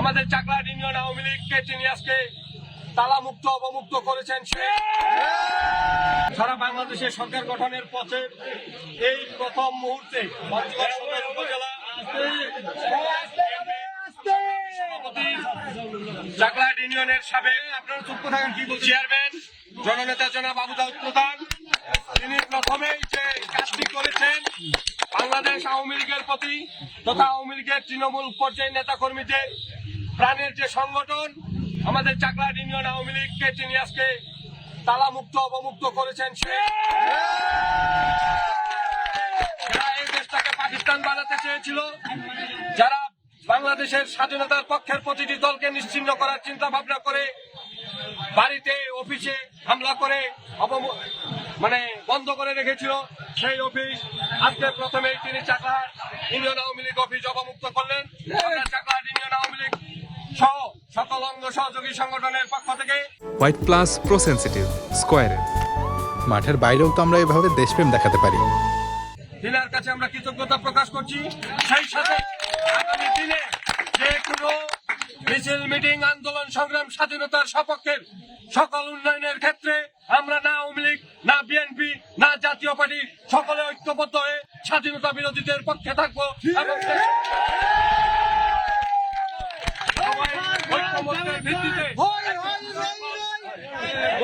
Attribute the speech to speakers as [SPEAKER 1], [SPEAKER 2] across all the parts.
[SPEAKER 1] আমাদের চাকলাহাট ইউনিয়ন আওয়ামী লীগকে তিনি আজকে তালামুক্ত অবমুক্ত করেছেন। সারা বাংলাদেশের সরকার গঠনের পথে এই প্রথম মুহূর্তে পঞ্চগড় সদর উপজেলা সভাপতি চাকলাহাট ইউনিয়নের সাবেক আপনারা চুপ থাকেন কি বলছি চেয়ারম্যান জননেতা জনাব আবু দাউদ প্রধান, তিনি প্রথমেই যে কাজটি করেছেন বাংলাদেশ আওয়ামী লীগের প্রতি তথা আওয়ামী লীগের তৃণমূল পর্যায়ের নেতা কর্মীদের প্রাণের যে সংগঠন আমাদের চাকলাহাট ইউনিয়ন আওয়ামী লীগকে তিনি আজকে তালামুক্ত অবমুক্ত করেছেন। যারা এই দেশটাকে পাকিস্তান বানাতে চেয়েছিল, যারা বাংলাদেশের স্বাধীনতার পক্ষের প্রতিটি দলকে নিশ্চিহ্ন করার চিন্তা ভাবনা করে বাড়িতে অফিসে হামলা করে বন্ধ করে রেখেছিল, সেই অফিস আজকে প্রথমেই তিনি চাকলাহাট ইউনিয়ন আওয়ামী লীগ অফিস অবমুক্ত করলেন। চাকলাহাট ইউনিয়ন আওয়ামী লীগ সহ সকল অঙ্গ সহযোগী সংগঠনের পক্ষ থেকে
[SPEAKER 2] হোয়াইট প্লাস প্রো সেনসিটিভ স্কয়ারে
[SPEAKER 3] মাঠের বাইরেও তো আমরা এভাবে দেশপ্রেম দেখাতে পারি।
[SPEAKER 1] দিনের কাছে আমরা কৃতজ্ঞতা প্রকাশ করছি। সেই সাথে আগামী দিনে যে কোনো মিছিল মিটিং আন্দোলন সংগ্রাম স্বাধীনতার সপক্ষের সকল উন্নয়নের ক্ষেত্রে আমরা না আওয়ামী লীগ না বিএনপি না জাতীয় পার্টি সকলে ঐক্যবদ্ধ হয়ে স্বাধীনতা বিরোধীদের পক্ষে থাকবো এবং ঐক্যমত্যের ভিত্তিতে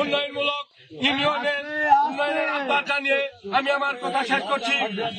[SPEAKER 1] উন্নয়নমূলক ইউনিয়নের উন্নয়নের আহ্বান জানিয়ে আমি আমার কথা শেষ করছি।